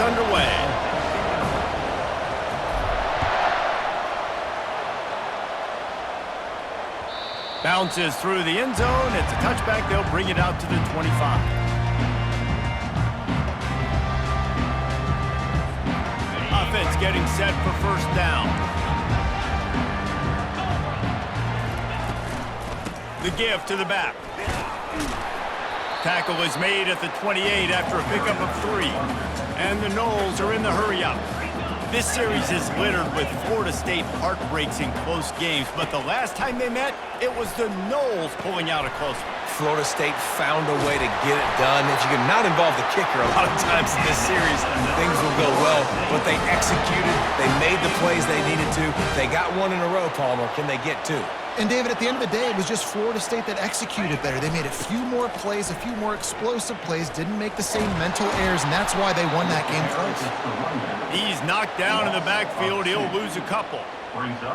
gets underway. Bounces through the end zone. It's a touchback. They'll bring it out to the 25. Offense getting set for first down. The give to the back. Tackle is made at the 28 after a pickup of 3. And the Noles are in the hurry up. This series is littered with Florida State heartbreaks in close games, but the last time they met, it was the Noles pulling out a close one. Florida State found a way to get it done. If you can not involve the kicker a lot of times in this series, things will go well. But they executed. They made the plays they needed to. They got one in a row, Palmer. Can they get 2? And, David, at the end of the day, it was just Florida State that executed better. They made a few more plays, a few more explosive plays, didn't make the same mental errors, and that's why they won that game close. He's knocked down in the backfield. He'll lose a couple.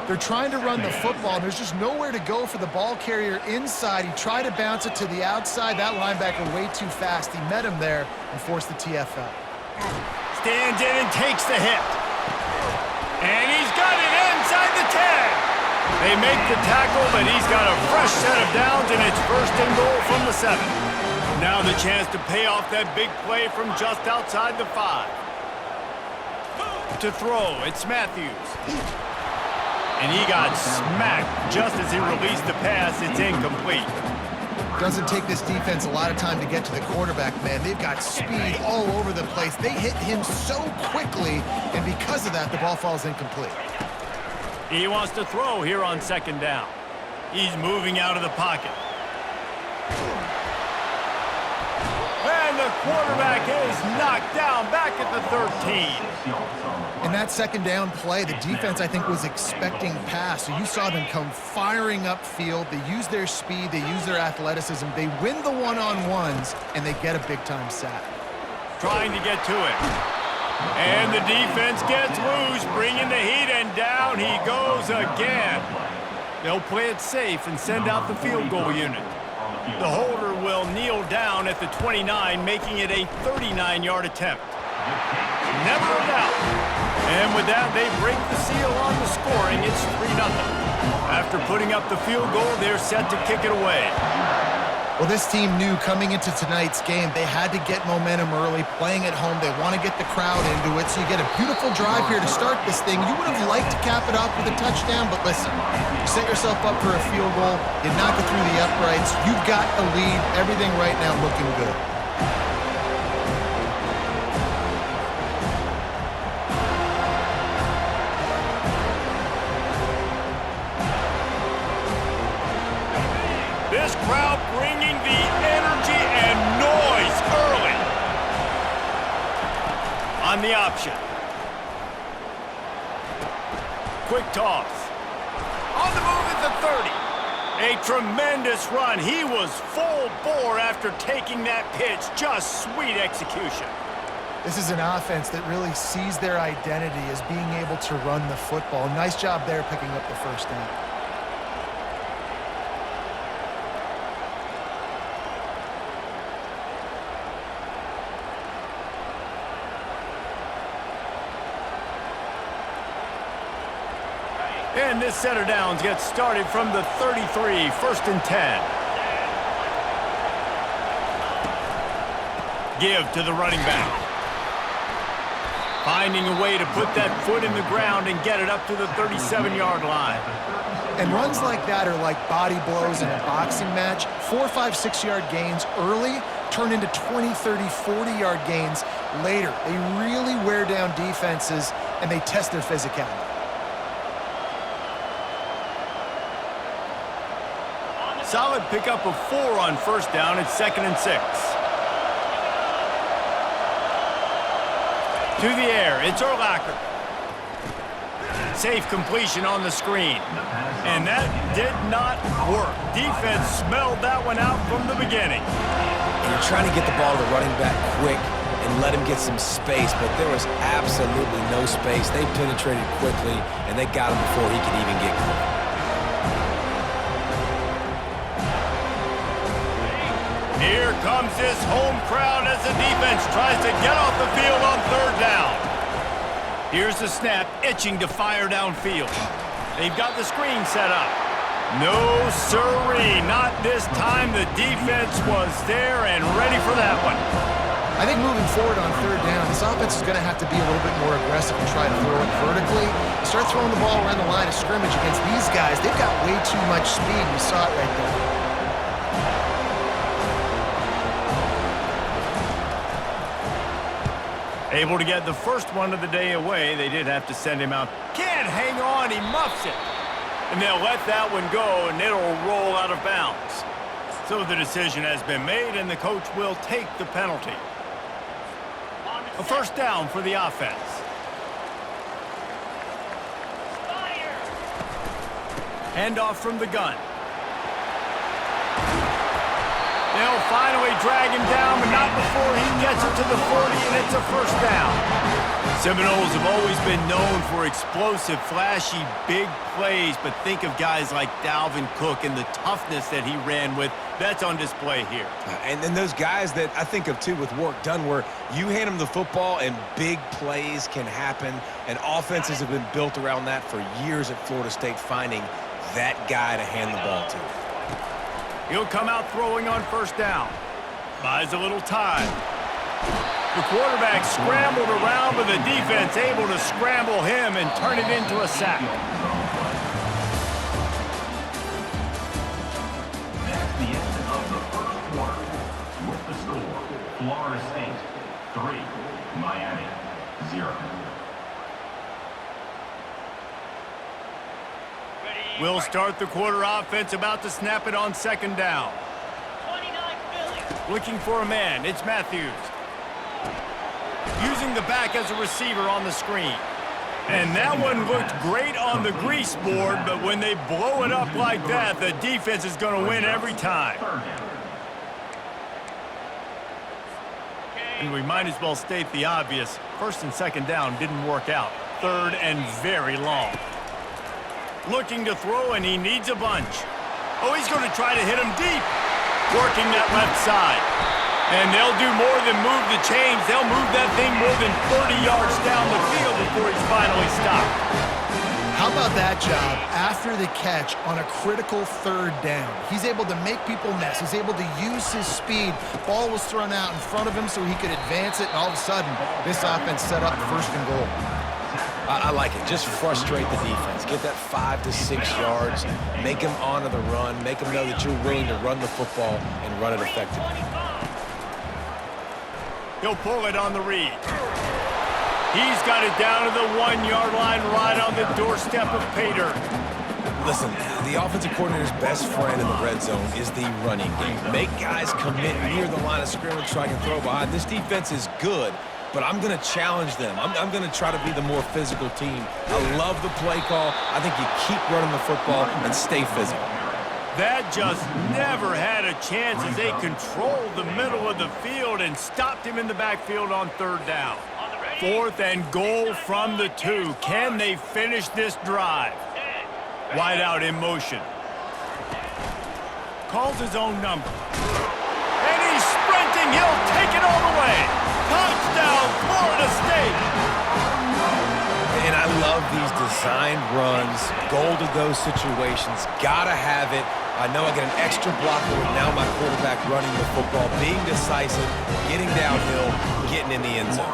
They're trying to run the football, and there's just nowhere to go for the ball carrier inside. He tried to bounce it to the outside. That linebacker way too fast. He met him there and forced the TFL. Stands in and takes the hit. And he's got it inside the 10. They make the tackle, but he's got a fresh set of downs, and it's first and goal from the 7. Now the chance to pay off that big play from just outside the 5. To throw, it's Matthews. And he got smacked just as he released the pass. It's incomplete. Doesn't take this defense a lot of time to get to the quarterback, man. They've got speed all over the place. They hit him so quickly, and because of that, the ball falls incomplete. He wants to throw here on second down. He's moving out of the pocket. And the quarterback is knocked down back at the 13. In that second down play, the defense, I think, was expecting pass. So you saw them come firing upfield. They use their speed. They use their athleticism. They win the one-on-ones, and they get a big-time sack. Trying to get to it. And the defense gets loose, bringing the heat, and down he goes again. They'll play it safe and send out the field goal unit. The holder will kneel down at the 29, making it a 39-yard attempt. Never a doubt. And with that, they break the seal on the scoring. It's 3-0. After putting up the field goal, they're set to kick it away. Well, this team knew coming into tonight's game they had to get momentum early, playing at home. They want to get the crowd into it, so you get a beautiful drive here to start this thing. You would have liked to cap it off with a touchdown, but listen, you set yourself up for a field goal, you knock it through the uprights, you've got the lead, everything right now looking good. This crowd bringing the energy and noise early. On the option. Quick toss. On the move at the 30. A tremendous run. He was full bore after taking that pitch. Just sweet execution. This is an offense that really sees their identity as being able to run the football. Nice job there picking up the first down. And this set of downs gets started from the 33, first and 10. Give to the running back. Finding a way to put that foot in the ground and get it up to the 37-yard line. And runs like that are like body blows in a boxing match. 4, 5, 6-yard gains early turn into 20, 30, 40-yard gains later. They really wear down defenses, and they test their physicality. Solid pickup of 4 on first down. It's 2nd and 6. To the air, it's Urlacher. Safe completion on the screen. And that did not work. Defense smelled that one out from the beginning. And you're trying to get the ball to the running back quick and let him get some space, but there was absolutely no space. They penetrated quickly, and they got him before he could even get going. Here comes this home crowd as the defense tries to get off the field on third down. Here's the snap, itching to fire downfield. They've got the screen set up. No siree, not this time. The defense was there and ready for that one. I think moving forward on third down, this offense is going to have to be a little bit more aggressive and try to throw it vertically. Start throwing the ball around the line of scrimmage against these guys. They've got way too much speed. We saw it right there. Able to get the first one of the day away. They did have to send him out. Can't hang on. He muffs it. And they'll let that one go, and it'll roll out of bounds. So the decision has been made, and the coach will take the penalty. A first down for the offense. Handoff from the gun. They'll finally drag him down, but not before he gets it to the 40, and it's a first down. Seminoles have always been known for explosive, flashy, big plays, but think of guys like Dalvin Cook and the toughness that he ran with. That's on display here. And then those guys that I think of, too, with work done, where you hand them the football and big plays can happen, and offenses have been built around that for years at Florida State, finding that guy to hand the ball to. He'll come out throwing on first down. Buys a little time. The quarterback scrambled around, but the defense able to scramble him and turn it into a sack. That's the end of the first quarter. With the score, Florida State 3, Miami 0. We'll start the quarter offense, about to snap it on second down. Looking for a man, it's Matthews. Using the back as a receiver on the screen. And that one looked great on the grease board, but when they blow it up like that, the defense is going to win every time. And we might as well state the obvious. First and second down didn't work out. Third and very long. Looking to throw, and he needs a bunch. Oh, he's going to try to hit him deep. Working that left side. And they'll do more than move the chains. They'll move that thing more than 30 yards down the field before he's finally stopped. How about that job after the catch on a critical third down? He's able to make people miss. He's able to use his speed. Ball was thrown out in front of him so he could advance it, and all of a sudden, this offense set up first and goal. I like it. Just frustrate the defense. Get that 5 to 6 yards. Make them honor the run. Make them know that you're willing to run the football and run it effectively. He'll pull it on the read. He's got it down to the 1-yard line, right on the doorstep of Pater. Listen, the offensive coordinator's best friend in the red zone is the running game. Make guys commit near the line of scrimmage so I can throw behind. This defense is good, but I'm going to challenge them. I'm going to try to be the more physical team. I love the play call. I think you keep running the football and stay physical. That just never had a chance as they controlled the middle of the field and stopped him in the backfield on third down. Fourth and goal from the 2. Can they finish this drive? Wide out in motion. Calls his own number. And he's sprinting. He'll take it all the way. Touchdown, Florida State. And I love these designed runs, goal-to-go situations. Gotta have it. I know I get an extra blocker with now my quarterback running the football, being decisive, getting downhill, getting in the end zone.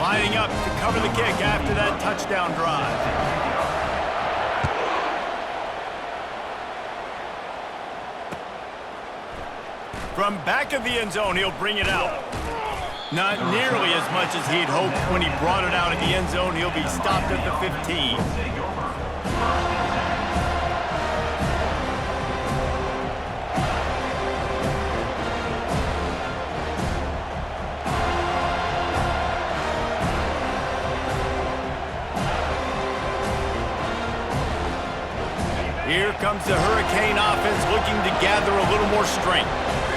Lining up to cover the kick after that touchdown drive. From back of the end zone, he'll bring it out. Not nearly as much as he'd hoped when he brought it out of the end zone. He'll be stopped at the 15. Here comes the Hurricane offense looking to gather a little more strength.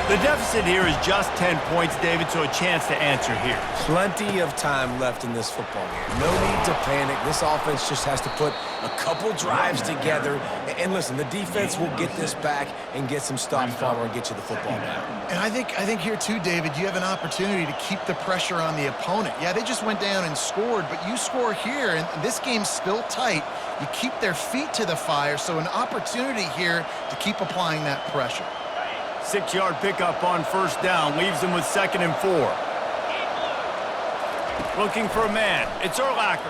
The deficit here is just 10 points, David, so a chance to answer here. Plenty of time left in this football game. No need to panic. This offense just has to put a couple drives together. And listen, the defense will get this back and get some stops, Palmer, and get you the football back. And I think here too, David, you have an opportunity to keep the pressure on the opponent. Yeah, they just went down and scored, but you score here, and this game's still tight. You keep their feet to the fire, so an opportunity here to keep applying that pressure. 6-yard pickup on first down, leaves them with 2nd and 4. Looking for a man. It's Urlacher.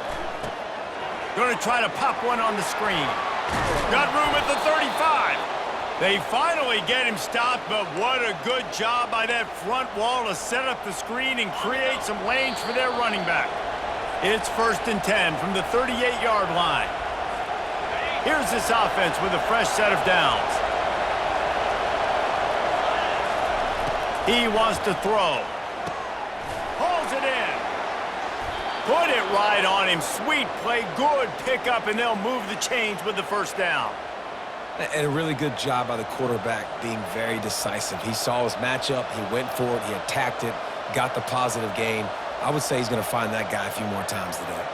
Going to try to pop one on the screen. Got room at the 35. They finally get him stopped, but what a good job by that front wall to set up the screen and create some lanes for their running back. It's 1st and 10 from the 38-yard line. Here's this offense with a fresh set of downs. He wants to throw. Pulls it in. Put it right on him. Sweet play, good pickup, and they'll move the chains with the first down. And a really good job by the quarterback being very decisive. He saw his matchup, he went for it, he attacked it, got the positive gain. I would say he's going to find that guy a few more times today.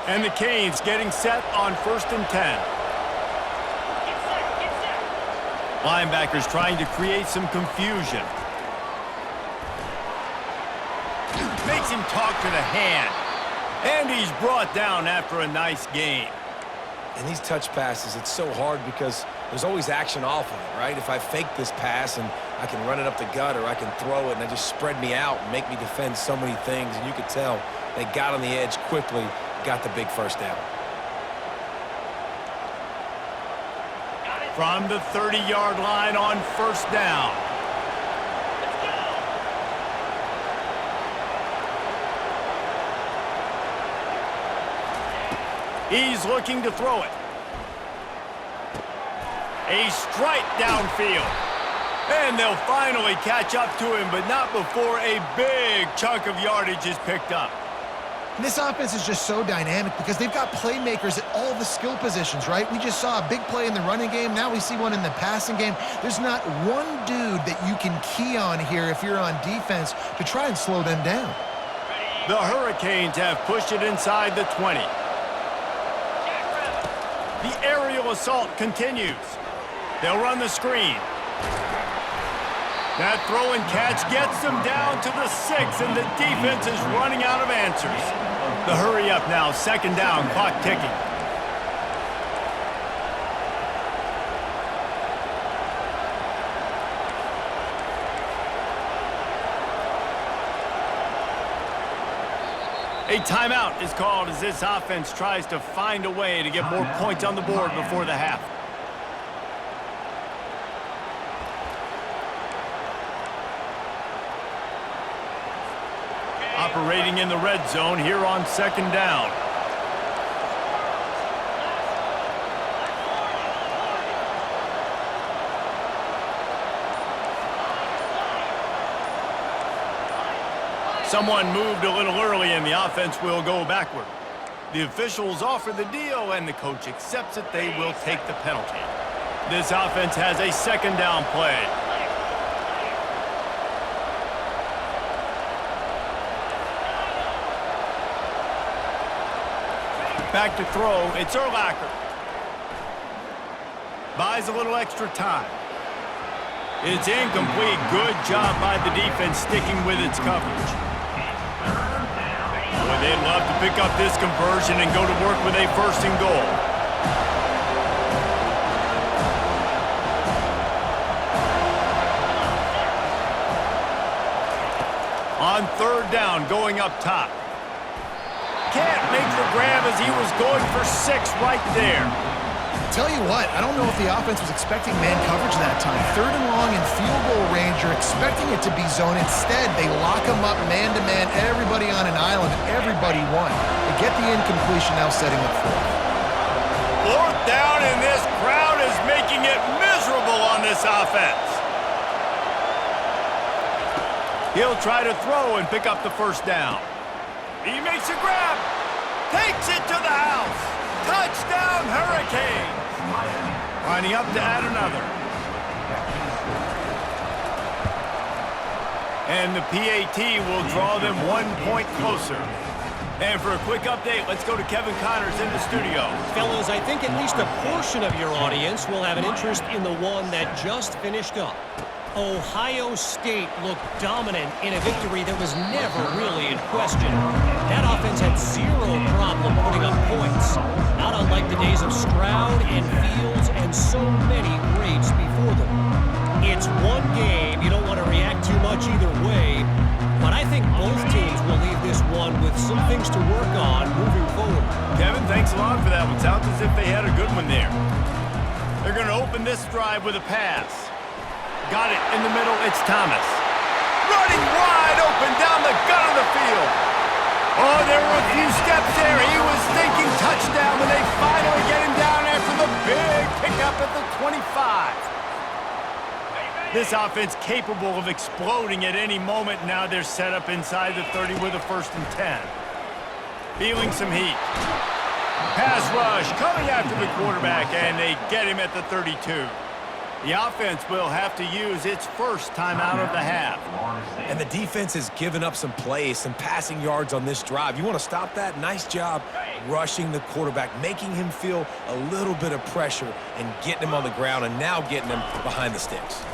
And the Canes getting set on 1st and 10. Linebackers trying to create some confusion. Makes him talk to the hand. And he's brought down after a nice gain. And these touch passes, it's so hard because there's always action off of it, right? If I fake this pass and I can run it up the gut or I can throw it and they just spread me out and make me defend so many things, and you could tell they got on the edge quickly, got the big first down. From the 30-yard line on first down. He's looking to throw it. A strike downfield. And they'll finally catch up to him, but not before a big chunk of yardage is picked up. This offense is just so dynamic because they've got playmakers at all the skill positions, right? We just saw a big play in the running game. Now we see one in the passing game. There's not one dude that you can key on here if you're on defense to try and slow them down. The Hurricanes have pushed it inside the 20. The aerial assault continues. They'll run the screen. That throw and catch gets them down to the 6, and the defense is running out of answers. The hurry up now, 2nd down, clock ticking. A timeout is called as this offense tries to find a way to get more points on the board before the half. Operating in the red zone here on 2nd down. Someone moved a little early and the offense will go backward. The officials offer the deal and the coach accepts it. They will take the penalty. This offense has a 2nd down play. Back to throw, it's Urlacher. Buys a little extra time. It's incomplete. Good job by the defense sticking with its coverage. Boy, they'd love to pick up this conversion and go to work with a 1st and goal. On 3rd down, going up top. Can't make the grab as he was going for 6 right there. Tell you what, I don't know if the offense was expecting man coverage that time. 3rd and long in field goal range, you're expecting it to be zone. Instead, they lock him up man-to-man, everybody on an island, and everybody won. They get the incompletion, now setting up 4th. 4th down, and this crowd is making it miserable on this offense. He'll try to throw and pick up the 1st down. He makes a grab, takes it to the house. Touchdown, Hurricanes! Lining up to add another. And the PAT will draw them 1 point closer. And for a quick update, let's go to Kevin Connors in the studio. Fellas, I think at least a portion of your audience will have an interest in the one that just finished up. Ohio State looked dominant in a victory that was never really in question. That offense had zero problem putting up points, not unlike the days of Stroud and Fields and so many greats before them. It's one game. You don't want to react too much either way, but I think both teams will leave this one with some things to work on moving forward. Kevin, thanks a lot for that one. Sounds as if they had a good one there. They're going to open this drive with a pass. Got it in the middle. It's Thomas. Running wide open down the gut of the field. Oh, there were a few steps there. He was thinking touchdown when they finally get him down after the big pickup at the 25. This offense capable of exploding at any moment. Now they're set up inside the 30 with a 1st and 10. Feeling some heat. Pass rush coming after the quarterback, and they get him at the 32. The offense will have to use its first timeout of the half. And the defense has given up some plays, some passing yards on this drive. You want to stop that? Nice job rushing the quarterback, making him feel a little bit of pressure and getting him on the ground and now getting him behind the sticks.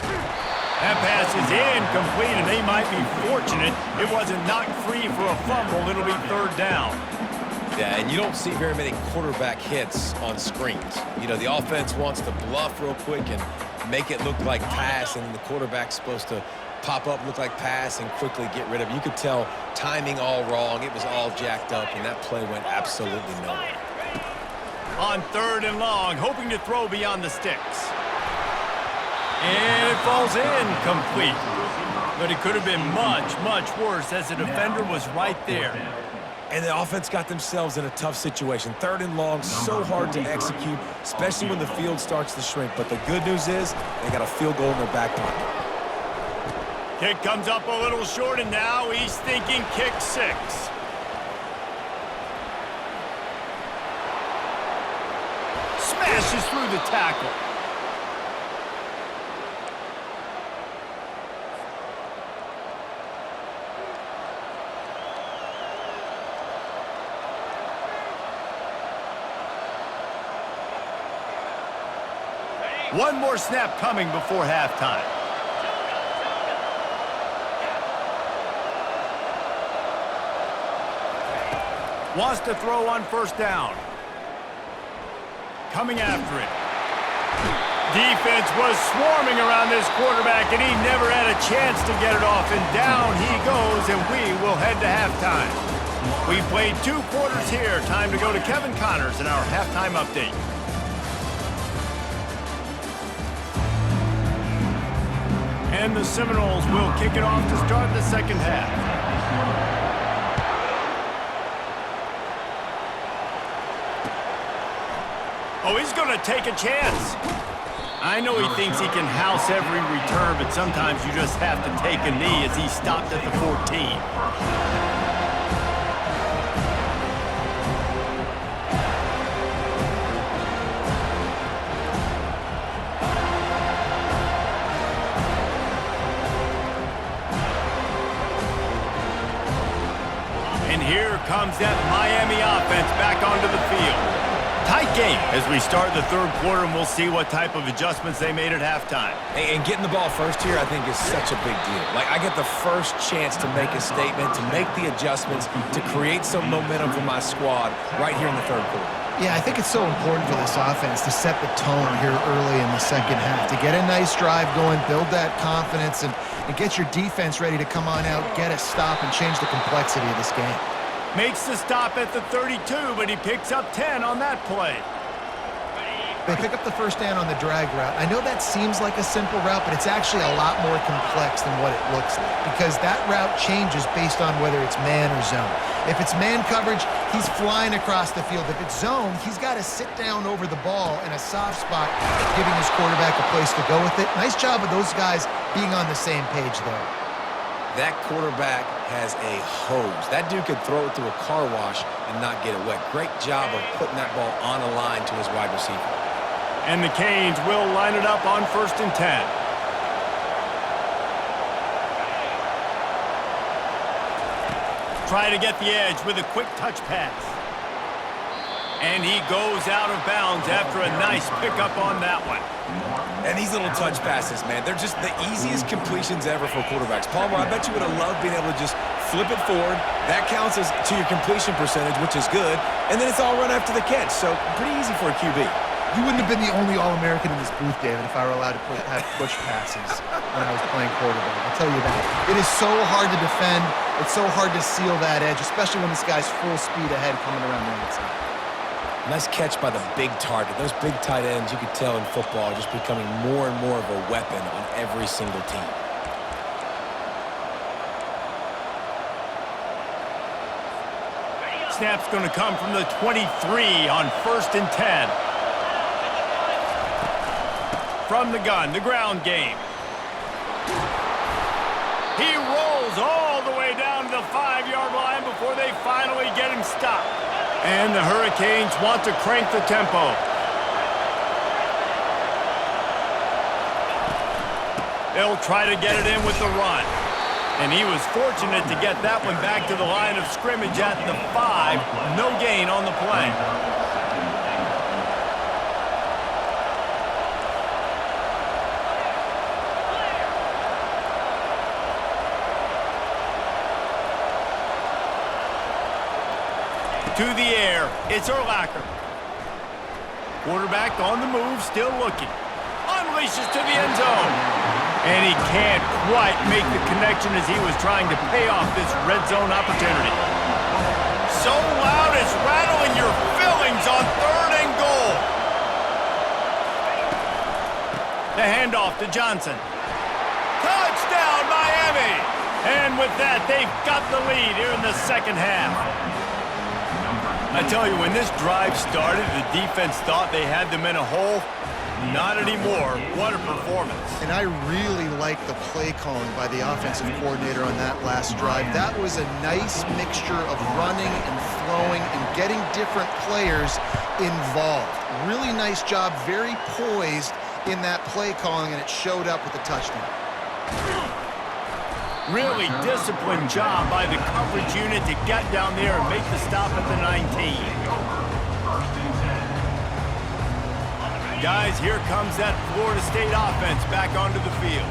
That pass is incomplete, and they might be fortunate it wasn't knocked free for a fumble. It'll be 3rd down. Yeah, and you don't see very many quarterback hits on screens. You know, the offense wants to bluff real quick and make it look like pass, and the quarterback's supposed to pop up, look like pass, and quickly get rid of it. You could tell timing all wrong. It was all jacked up, and that play went absolutely nowhere. On 3rd and long, hoping to throw beyond the sticks. And it falls incomplete. But it could have been much, much worse as the defender was right there. And the offense got themselves in a tough situation. 3rd and long, so hard to execute, especially when the field starts to shrink. But the good news is they got a field goal in their back pocket. Kick comes up a little short, and now he's thinking kick 6. Smashes through the tackle. One more snap coming before halftime. Wants to throw on 1st down. Coming after it. Defense was swarming around this quarterback, and he never had a chance to get it off. And down he goes, and we will head to halftime. We played 2 quarters here. Time to go to Kevin Connors in our halftime update. And the Seminoles will kick it off to start the 2nd half. Oh, he's going to take a chance. I know he thinks he can house every return, but sometimes you just have to take a knee as he stopped at the 14. Here comes that Miami offense back onto the field. Tight game as we start the 3rd quarter, and we'll see what type of adjustments they made at halftime. And getting the ball first here, I think, is such a big deal. Like, I get the first chance to make a statement, to make the adjustments, to create some momentum for my squad right here in the 3rd quarter. Yeah, I think it's so important for this offense to set the tone here early in the 2nd half, to get a nice drive going, build that confidence, and get your defense ready to come on out, get a stop, and change the complexity of this game. Makes the stop at the 32, but he picks up 10 on that play. They pick up the 1st down on the drag route. I know that seems like a simple route, but it's actually a lot more complex than what it looks like, because that route changes based on whether it's man or zone. If it's man coverage, he's flying across the field. If it's zone, he's got to sit down over the ball in a soft spot, giving his quarterback a place to go with it. Nice job of those guys being on the same page there. That quarterback has a hose. That dude could throw it through a car wash and not get it wet. Great job of putting that ball on a line to his wide receiver. And the Canes will line it up on 1st and 10. Try to get the edge with a quick touch pass. And he goes out of bounds after a nice pickup on that one. And these little touch passes, man, they're just the easiest completions ever for quarterbacks. Palmer, I bet you would have loved being able to just flip it forward. That counts as to your completion percentage, which is good. And then it's all run after the catch, so pretty easy for a QB. You wouldn't have been the only All-American in this booth, David, if I were allowed to have push passes when I was playing quarterback. I'll tell you that. It is so hard to defend. It's so hard to seal that edge, especially when this guy's full speed ahead coming around the outside. Nice catch by the big target. Those big tight ends, you could tell in football, are just becoming more and more of a weapon on every single team. Snap's going to come from the 23 on 1st and 10. From the gun, the ground game. He rolls all the way down to the 5-yard line before they finally get him stopped. And the Hurricanes want to crank the tempo. They'll try to get it in with the run. And he was fortunate to get that one back to the line of scrimmage at the 5. No gain on the play. To the air, it's Urlacher. Quarterback on the move, still looking. Unleashes to the end zone. And he can't quite make the connection as he was trying to pay off this red zone opportunity. So loud it's rattling your fillings on 3rd and goal. The handoff to Johnson. Touchdown, Miami! And with that, they've got the lead here in the 2nd half. I tell you, when this drive started, the defense thought they had them in a hole. Not anymore. What a performance. And I really like the play calling by the offensive coordinator on that last drive. That was a nice mixture of running and throwing and getting different players involved. Really nice job, very poised in that play calling, and it showed up with a touchdown. Really disciplined job by the coverage unit to get down there and make the stop at the 19. Guys, here comes that Florida State offense back onto the field.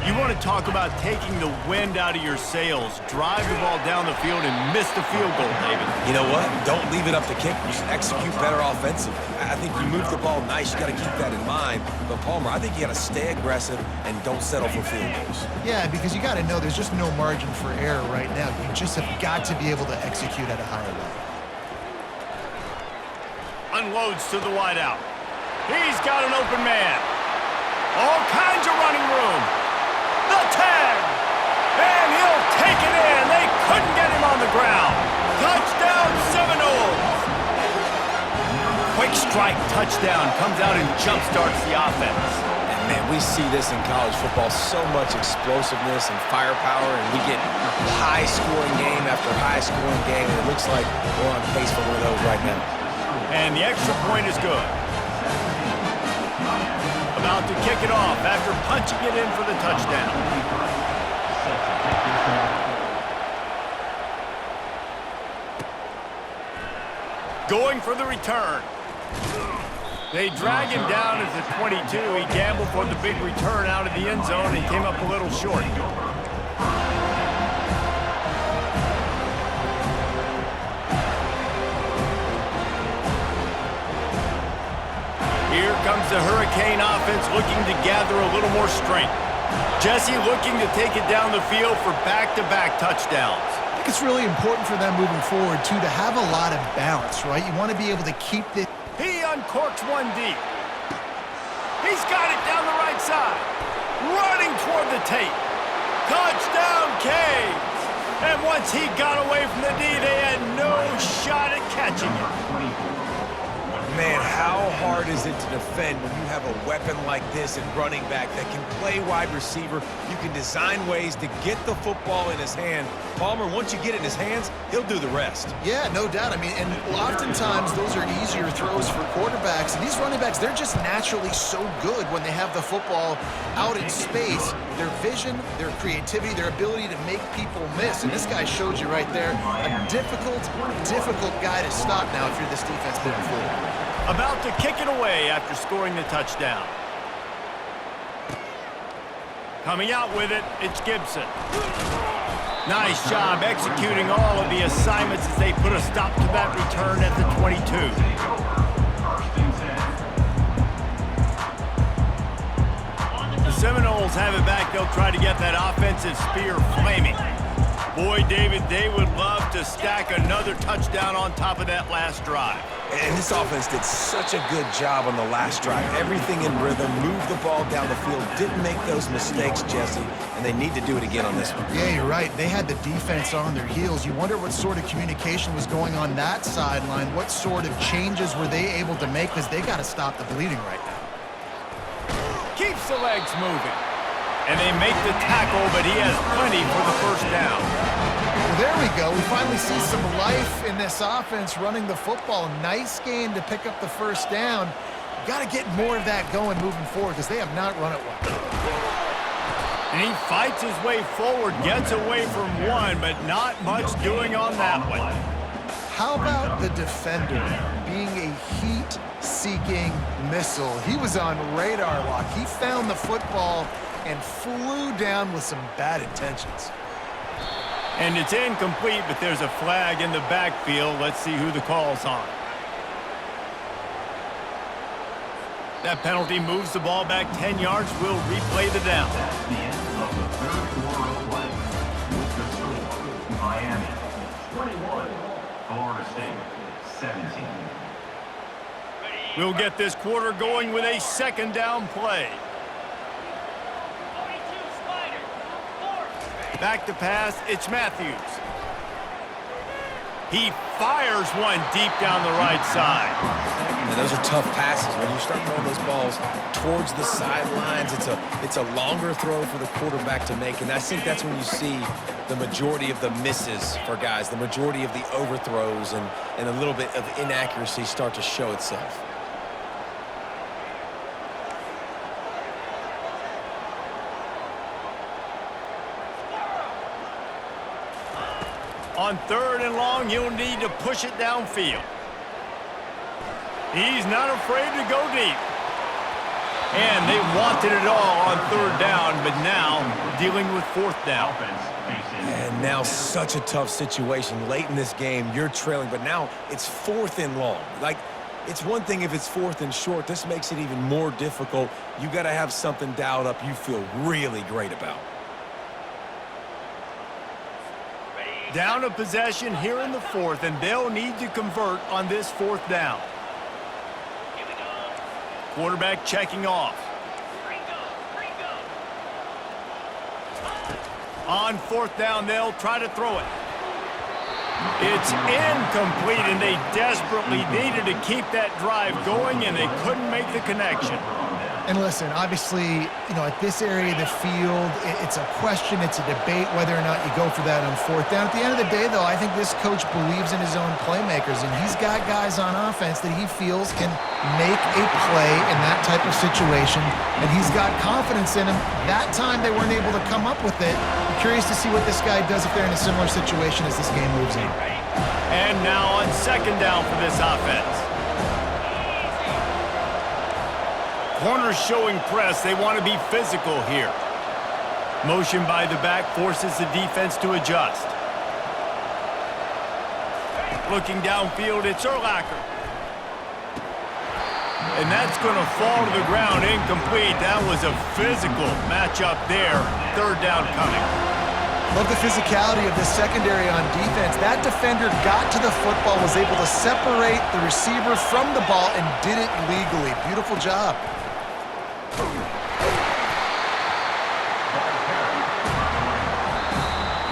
You want to talk about taking the wind out of your sails. Drive the ball down the field and miss the field goal, David. You know what? Don't leave it up to kickers. Execute better offensively. I think you move the ball nice. You got to keep that in mind. But, Palmer, I think you got to stay aggressive and don't settle for field goals. Yeah, because you got to know there's just no margin for error right now. You just have got to be able to execute at a higher level. Unloads to the wideout. He's got an open man. All kinds of running room. The tag. And he'll take it in. They couldn't get him on the ground. Touchdown, Seminoles. Quick strike touchdown comes out and jumpstarts the offense. And, man, we see this in college football. So much explosiveness and firepower, and we get high-scoring game after high-scoring game, and it looks like we're on pace for one of those right now. And the extra point is good. About to kick it off after punching it in for the touchdown. Going for the return. They drag him down at the 22. He gambled for the big return out of the end zone and came up a little short. Here comes the Hurricane offense looking to gather a little more strength. Jesse looking to take it down the field for back-to-back touchdowns. I think it's really important for them moving forward, too, to have a lot of balance, right? You want to be able to keep this. He uncorks one deep. He's got it down the right side. Running toward the tape. Touchdown, Canes! And once he got away from the D, they had no shot at catching it. Man, how hard is it to defend when you have a weapon like this at running back that can play wide receiver? You can design ways to get the football in his hand. Palmer, once you get it in his hands, he'll do the rest. Yeah, no doubt. I mean, and oftentimes those are easier throws for quarterbacks. And these running backs, they're just naturally so good when they have the football out in space. Their vision, their creativity, their ability to make people miss. And this guy showed you right there, a difficult guy to stop now if you're this defense moving forward. About to kick it away after scoring the touchdown. Coming out with it, it's Gibson. Nice job executing all of the assignments as they put a stop to that return at the 22. The Seminoles have it back. They'll try to get that offensive spear flaming. Boy, David, they would love to stack another touchdown on top of that last drive. And this offense did such a good job on the last drive. Everything in rhythm, moved the ball down the field, didn't make those mistakes, Jesse, and they need to do it again on this one. Yeah, you're right. They had the defense on their heels. You wonder what sort of communication was going on that sideline. What sort of changes were they able to make, because they got to stop the bleeding right now. Keeps the legs moving. And they make the tackle, but he has plenty for the first down. Well, there we go. We finally see some life in this offense running the football. Nice game to pick up the first down. Got to get more of that going moving forward because they have not run it well. And he fights his way forward, gets away from one, but not much doing on that one. How about the defender being a heat-seeking missile? He was on radar lock. He found the football and flew down with some bad intentions. And it's incomplete, but there's a flag in the backfield. Let's see who the call's on. That penalty moves the ball back 10 yards. We'll replay the down. That's the end of the third quarter of play. With the score, Miami 21, Florida State 17. We'll get this quarter going with a second down play. Back to pass, it's Matthews. He fires one deep down the right side. And those are tough passes. When you start throwing those balls towards the sidelines, it's a longer throw for the quarterback to make. And I think that's when you see the majority of the misses for guys, the majority of the overthrows and a little bit of inaccuracy start to show itself. On third and long, you'll need to push it downfield. He's not afraid to go deep. And they wanted it all on third down, but now dealing with fourth down. And now such a tough situation. Late in this game, you're trailing, but now it's fourth and long. Like, it's one thing if it's fourth and short. This makes it even more difficult. You got to have something dialed up you feel really great about. Down a possession here in the fourth, and they'll need to convert on this fourth down. Quarterback checking off. On fourth down, they'll try to throw it. It's incomplete, and they desperately needed to keep that drive going, and they couldn't make the connection. And listen, obviously, you know, at this area of the field, it's a question, it's a debate whether or not you go for that on fourth down. At the end of the day, though, I think this coach believes in his own playmakers, and he's got guys on offense that he feels can make a play in that type of situation, and he's got confidence in him. That time they weren't able to come up with it. I'm curious to see what this guy does if they're in a similar situation as this game moves on. And now on second down for this offense. Corners showing press. They want to be physical here. Motion by the back forces the defense to adjust. Looking downfield, it's Urlacher. And that's going to fall to the ground incomplete. That was a physical matchup there. Third down coming. Love the physicality of this secondary on defense. That defender got to the football, was able to separate the receiver from the ball, and did it legally. Beautiful job.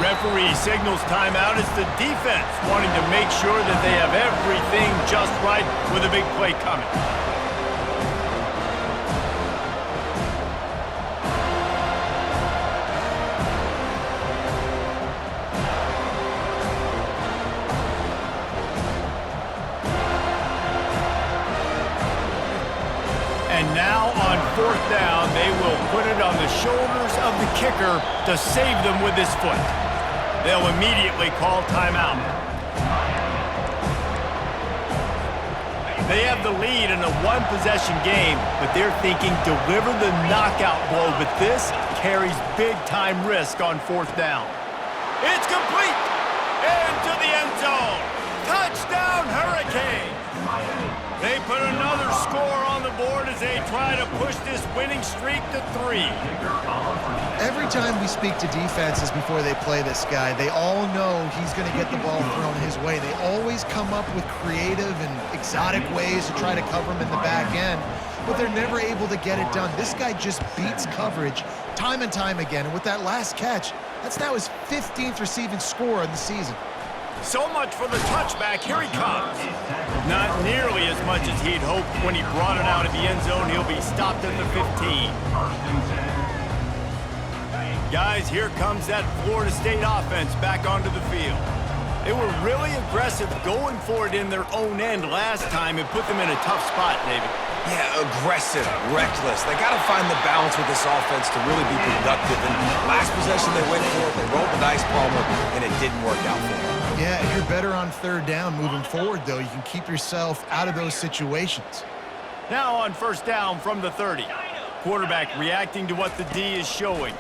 referee signals timeout. It's the defense wanting to make sure that they have everything just right with a big play coming. And now on fourth down, they will put it on the shoulders of the kicker to save them with his foot. They'll immediately call timeout. They have the lead in a one-possession game, but they're thinking deliver the knockout blow, but this carries big-time risk on fourth down. It's complete! Into the end zone! Touchdown, Hurricanes! They put another score on the board as they try to push this winning streak to 3. Every time we speak to defenses before they play this guy, they all know he's going to get the ball thrown his way. They always come up with creative and exotic ways to try to cover him in the back end, but they're never able to get it done. This guy just beats coverage time and time again, and with that last catch, that's now his 15th receiving score of the season. So much for the touchback. Here he comes. Not nearly as much as he'd hoped when he brought it out of the end zone. He'll be stopped at the 15. Guys, here comes that Florida State offense back onto the field. They were really aggressive going for it in their own end last time and put them in a tough spot, David. Yeah, aggressive, reckless. They got to find the balance with this offense to really be productive. And last possession they went for it, they rolled the dice, Palmer, and it didn't work out for them. Yeah, if you're better on third down moving forward, though, you can keep yourself out of those situations. Now on first down from the 30. Quarterback reacting to what the D is showing.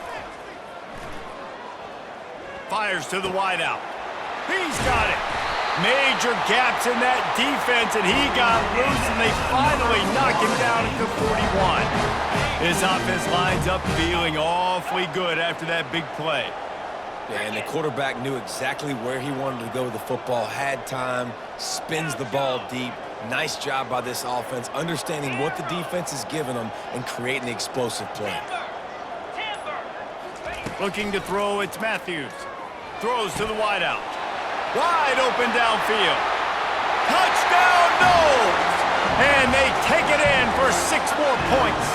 Fires to the wideout. He's got it. Major gaps in that defense, and he got loose, and they finally knock him down at the 41. His offense lines up feeling awfully good after that big play. Yeah, and the quarterback knew exactly where he wanted to go with the football, had time, spins the ball deep. Nice job by this offense, understanding what the defense is giving them and creating the explosive play. Looking to throw, it's Matthews. Throws to the wideout. Wide open downfield. Touchdown, Noles! And they take it in for 6 more points.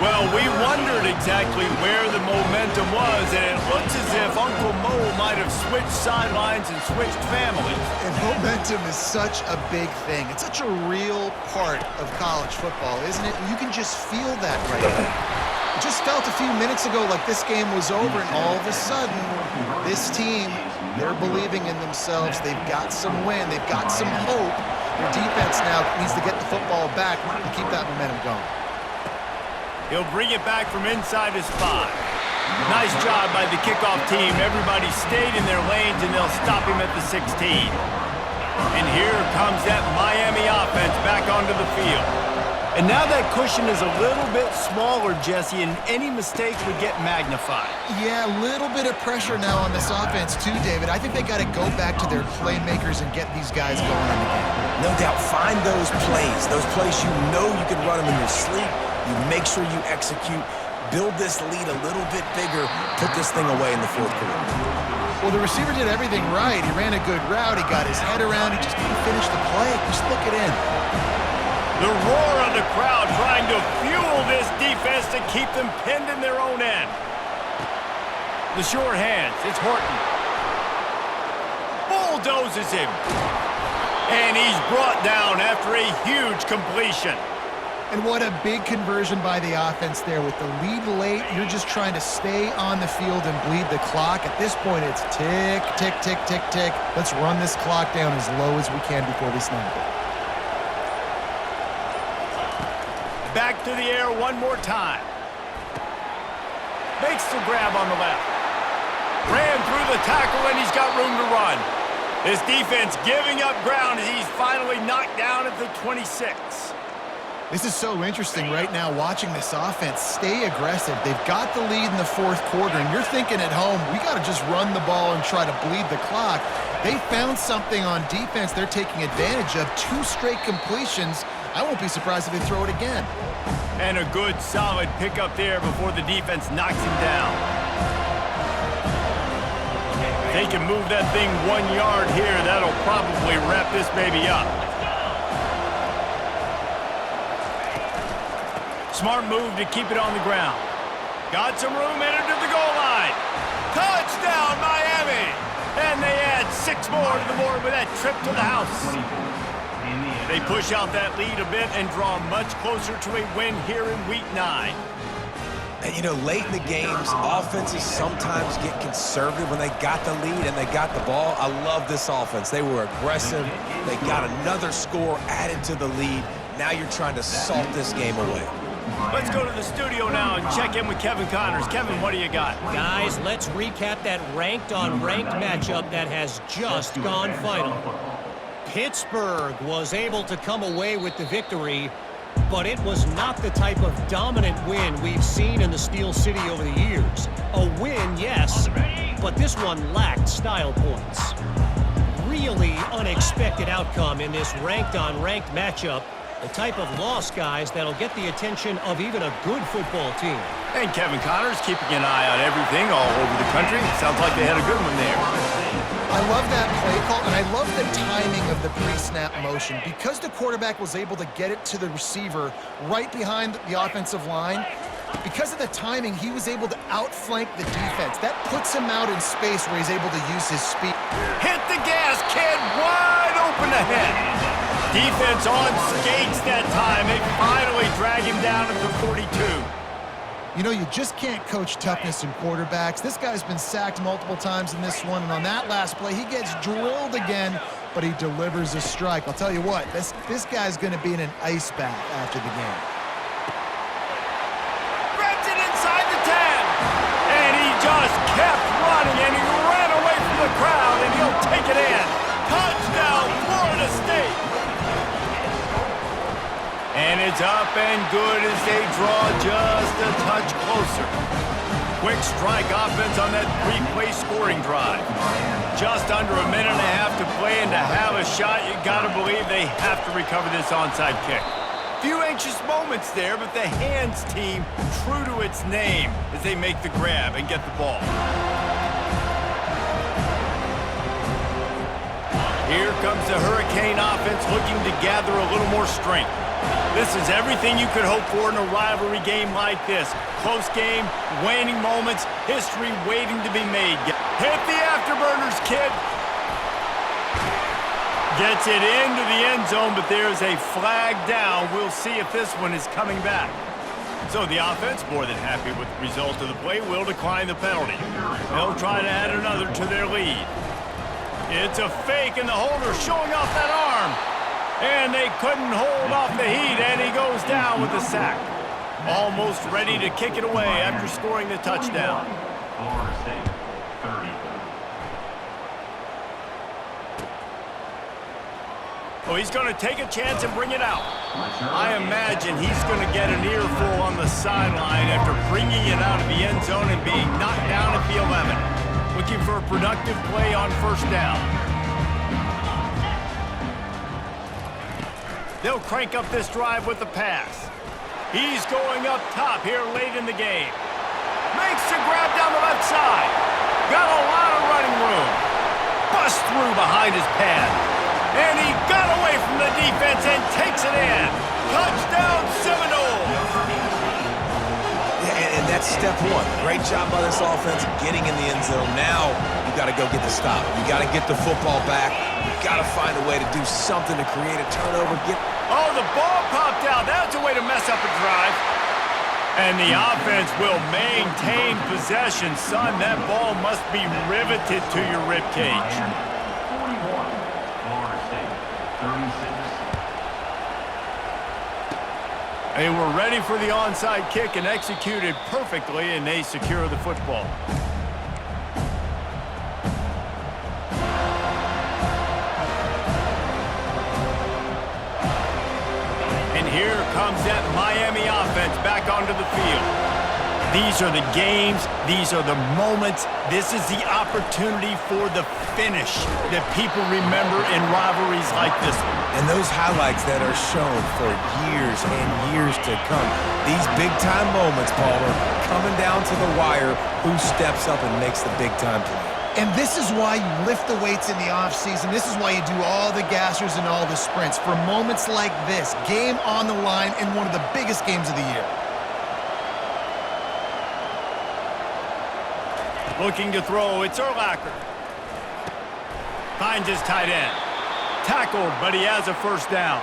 Well, we wondered exactly where the momentum was, and it looks as if Uncle Mo might have switched sidelines and switched families. And momentum is such a big thing. It's such a real part of college football, isn't it? You can just feel that right now. It just felt a few minutes ago like this game was over, and all of a sudden, this team, they're believing in themselves. They've got some win. They've got some hope. Their defense now needs to get the football back to keep that momentum going. He'll bring it back from inside his 5. Nice job by the kickoff team. Everybody stayed in their lanes, and they'll stop him at the 16. And here comes that Miami offense back onto the field. And now that cushion is a little bit smaller, Jesse, and any mistake would get magnified. Yeah, a little bit of pressure now on this offense too, David. I think they got to go back to their playmakers and get these guys going in the game. No doubt, find those plays you know you can run them in your sleep. You make sure you execute, build this lead a little bit bigger, put this thing away in the fourth quarter. Well, the receiver did everything right. He ran a good route. He got his head around. He just couldn't finish the play. Just look it in. The roar of the crowd trying to fuel this defense to keep them pinned in their own end. The short hands, it's Horton. Bulldozes him. And he's brought down after a huge completion. And what a big conversion by the offense there. With the lead late, you're just trying to stay on the field and bleed the clock. At this point, it's tick, tick, tick, tick, tick. Let's run this clock down as low as we can before we snap it. Back to the air one more time. Makes the grab on the left. Ran through the tackle, and he's got room to run. His defense giving up ground as he's finally knocked down at the 26. This is so interesting right now, watching this offense stay aggressive. They've got the lead in the fourth quarter, and you're thinking at home, we got to just run the ball and try to bleed the clock. They found something on defense they're taking advantage of. 2 straight completions. I won't be surprised if they throw it again. And a good, solid pickup there before the defense knocks him down. They can move that thing 1 yard here. That'll probably wrap this baby up. Smart move to keep it on the ground. Got some room, entered to the goal line. Touchdown, Miami! And they add 6 more to the board with that trip to the house. They push out that lead a bit and draw much closer to a win here in Week 9. And, you know, late in the games, offenses sometimes get conservative when they got the lead and they got the ball. I love this offense. They were aggressive. They got another score added to the lead. Now you're trying to salt this game away. Let's go to the studio now and check in with Kevin Connors. Kevin, what do you got? Guys, let's recap that ranked-on-ranked matchup that has just gone final. Pittsburgh was able to come away with the victory, but it was not the type of dominant win we've seen in the Steel City over the years. A win, yes, but this one lacked style points. Really unexpected outcome in this ranked-on-ranked matchup. The type of loss, guys, that'll get the attention of even a good football team. And Kevin Connors keeping an eye on everything all over the country. Sounds like they had a good one there. I love that play call, and I love the timing of the pre-snap motion. Because the quarterback was able to get it to the receiver right behind the offensive line, because of the timing, he was able to outflank the defense. That puts him out in space where he's able to use his speed. Hit the gas, kid! Wide open ahead. Defense on skates that time. They finally drag him down at the 42. You know, you just can't coach toughness in quarterbacks. This guy's been sacked multiple times in this one, and on that last play, he gets drilled again, but he delivers a strike. I'll tell you what, this guy's going to be in an ice bath after the game. Grabs it inside the 10, and he just kept running, and he ran away from the crowd, and he'll take it in. Touchdown, Florida State! And it's up and good as they draw just a touch closer. Quick strike offense on that 3-play scoring drive. Just under a minute and a half to play, and to have a shot, you got to believe they have to recover this onside kick. Few anxious moments there, but the hands team true to its name as they make the grab and get the ball. Here comes the Hurricane offense looking to gather a little more strength. This is everything you could hope for in a rivalry game like this. Close game, waning moments, history waiting to be made. Hit the afterburners, kid. Gets it into the end zone, but there's a flag down. We'll see if this one is coming back. So the offense, more than happy with the result of the play, will decline the penalty. They'll try to add another to their lead. It's a fake, and the holder showing off that arm. And they couldn't hold off the heat, and he goes down with a sack. Almost ready to kick it away after scoring the touchdown. Florida State, 30. Oh, he's going to take a chance and bring it out. I imagine he's going to get an earful on the sideline after bringing it out of the end zone and being knocked down at the 11. Looking for a productive play on first down. They'll crank up this drive with the pass. He's going up top here late in the game. Makes the grab down the left side. Got a lot of running room. Busts through behind his pad. And he got away from the defense and takes it in. Touchdown Seminoles. And that's step one. Great job by this offense getting in the end zone. Now you got to go get the stop. You got to get the football back. You got to find a way to do something to create a turnover. Oh, the ball popped out. That's a way to mess up a drive. And the offense will maintain possession. Son, that ball must be riveted to your ribcage. 41, Florida State, 36. They were ready for the onside kick and executed perfectly, and they secure the football. And here comes that Miami offense back onto the field. These are the games. These are the moments. This is the opportunity for the finish that people remember in rivalries like this one. And those highlights that are shown for years and years to come. These big-time moments, Palmer, coming down to the wire, who steps up and makes the big-time play. And this is why you lift the weights in the offseason. This is why you do all the gassers and all the sprints. For moments like this, game on the line in one of the biggest games of the year. Looking to throw, it's Urlacher. Finds his tight end. Tackled, but he has a first down.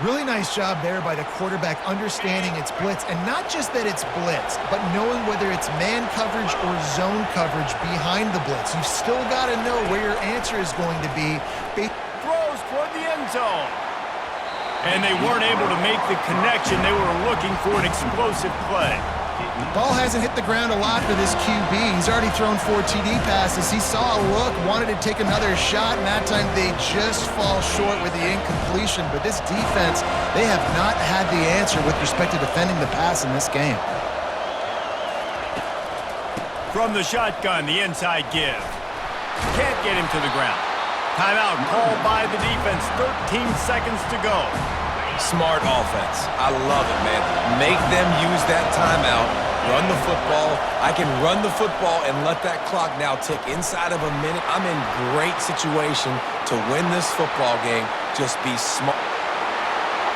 Really nice job there by the quarterback understanding it's blitz, and not just that it's blitz, but knowing whether it's man coverage or zone coverage behind the blitz. You've still got to know where your answer is going to be. Throws toward the end zone. And they weren't able to make the connection. They were looking for an explosive play. Ball hasn't hit the ground a lot for this QB. He's already thrown 4 TD passes. He saw a look, wanted to take another shot, and that time they just fall short with the incompletion. But this defense, they have not had the answer with respect to defending the pass in this game. From the shotgun, the inside give. Can't get him to the ground. Timeout called by the defense. 13 seconds to go. Smart offense. I love it, man. Make them use that timeout. Run the football. I can run the football and let that clock now tick inside of a minute. I'm in great situation to win this football game. Just be smart.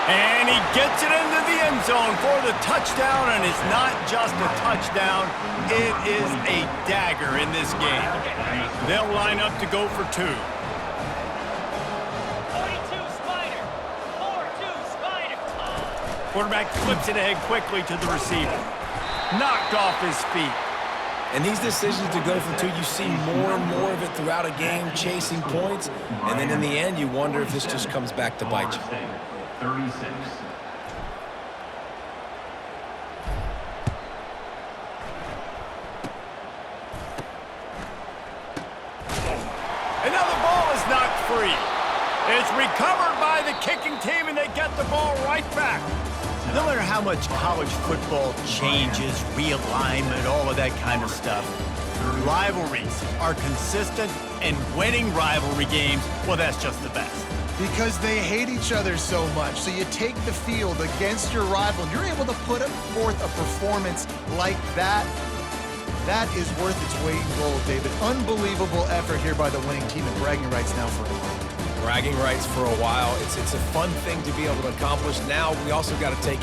And he gets it into the end zone for the touchdown, and it's not just a touchdown. It is a dagger in this game. They'll line up to go for 2. Quarterback flips it ahead quickly to the receiver. Knocked off his feet. And these decisions to go for 2, you see more and more of it throughout a game, chasing points. And then in the end, you wonder if this just comes back to bite you. 36. And now the ball is knocked free. It's recovered by the kicking team, and they get the ball right back. No matter how much college football changes, realignment, all of that kind of stuff, rivalries are consistent, and winning rivalry games, well, that's just the best. Because they hate each other so much. So you take the field against your rival, and you're able to put forth a performance like that. That is worth its weight in gold, David. Unbelievable effort here by the winning team, and bragging rights now for a while. Bragging rights for a while. It's a fun thing to be able to accomplish. Now we also got to take